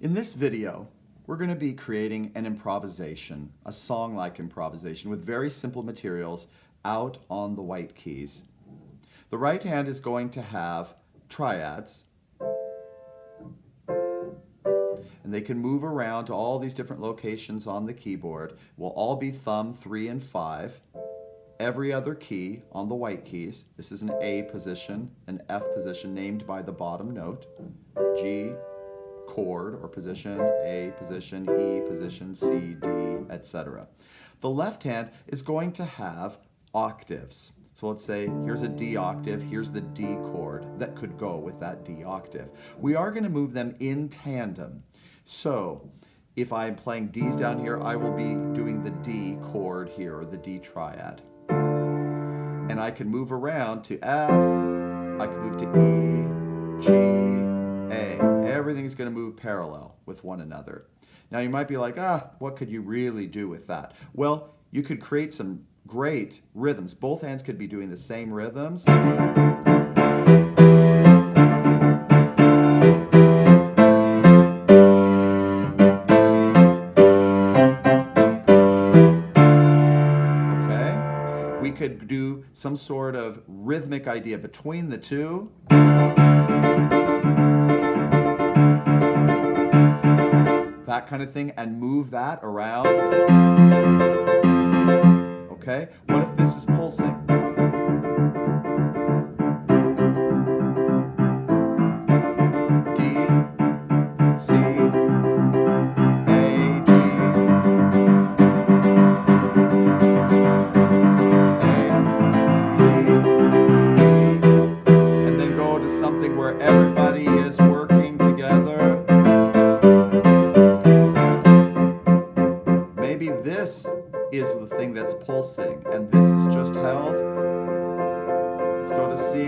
In this video, we're going to be creating an improvisation, a song-like improvisation with very simple materials out on the white keys. The right hand is going to have triads, and they can move around to all these different locations on the keyboard. Will all be thumb 3 and 5. Every other key on the white keys. This is an A position, an F position named by the bottom note, G chord or position, A position, E position, C, D, etc. The left hand is going to have octaves. So let's say here's a D octave, here's the D chord that could go with that D octave. We are going to move them in tandem. So if I'm playing Ds down here, I will be doing the D chord here, or the D triad. And I can move around to F, I can move to E, G, A. Everything's going to move parallel with one another. Now you might be like, what could you really do with that? Well, you could create some great rhythms. Both hands could be doing the same rhythms. Okay. We could do some sort of rhythmic idea between the two. That kind of thing, and move that around. Okay, what if this is pulsing? D, C, A, G, A, C, E, and then go to something where everybody is working together. Maybe this is the thing that's pulsing, and this is just held. Let's go to C, D,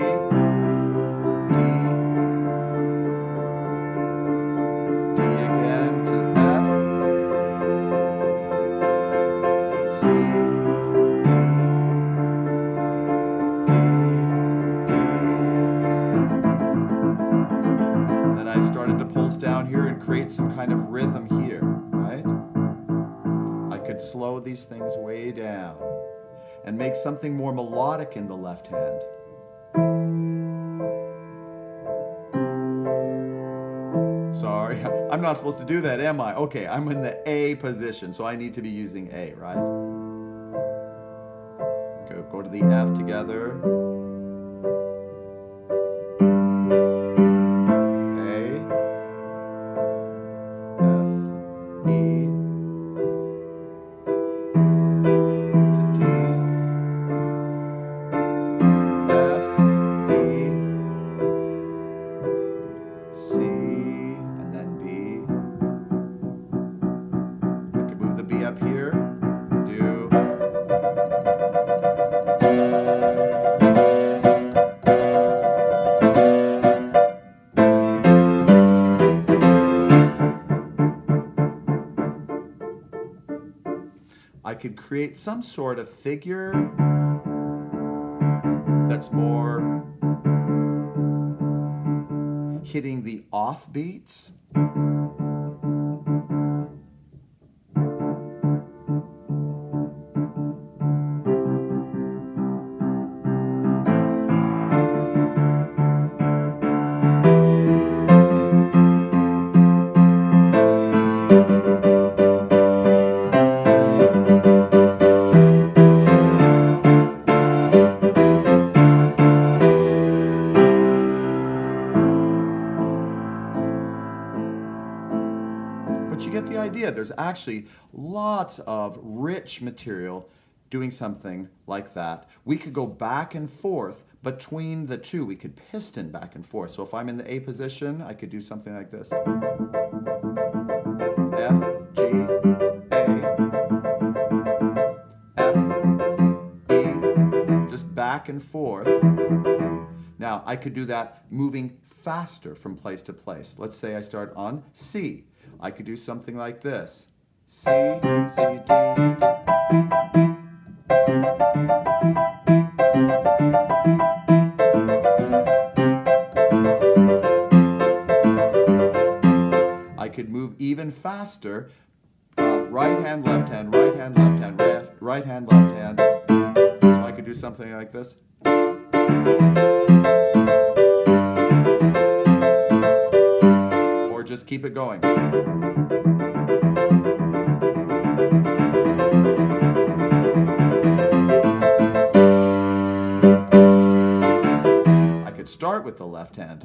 D again to F, C, D, D, D. Then I started to pulse down here and create some kind of rhythm here, right? Could slow these things way down and make something more melodic in the left hand. Sorry, I'm not supposed to do that, am I? Okay, I'm in the A position, so I need to be using A, right? Go to the F together. I could create some sort of figure that's more hitting the off beats. There's actually lots of rich material doing something like that. We could go back and forth between the two. We could piston back and forth. So if I'm in the A position, I could do something like this. F, G, A, F, E, just back and forth. Now, I could do that moving faster from place to place. Let's say I start on C. I could do something like this. C, C, D, D. I could move move even faster. Right hand, left hand, right hand, left hand, right hand, left hand. So I could do something like this. Or just keep it going. I could start with the left hand.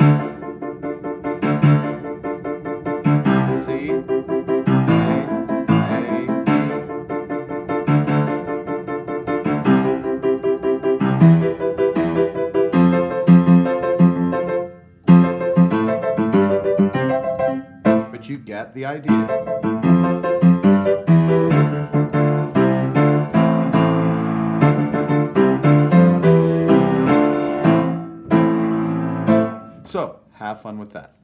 C, you get the idea. So, have fun with that.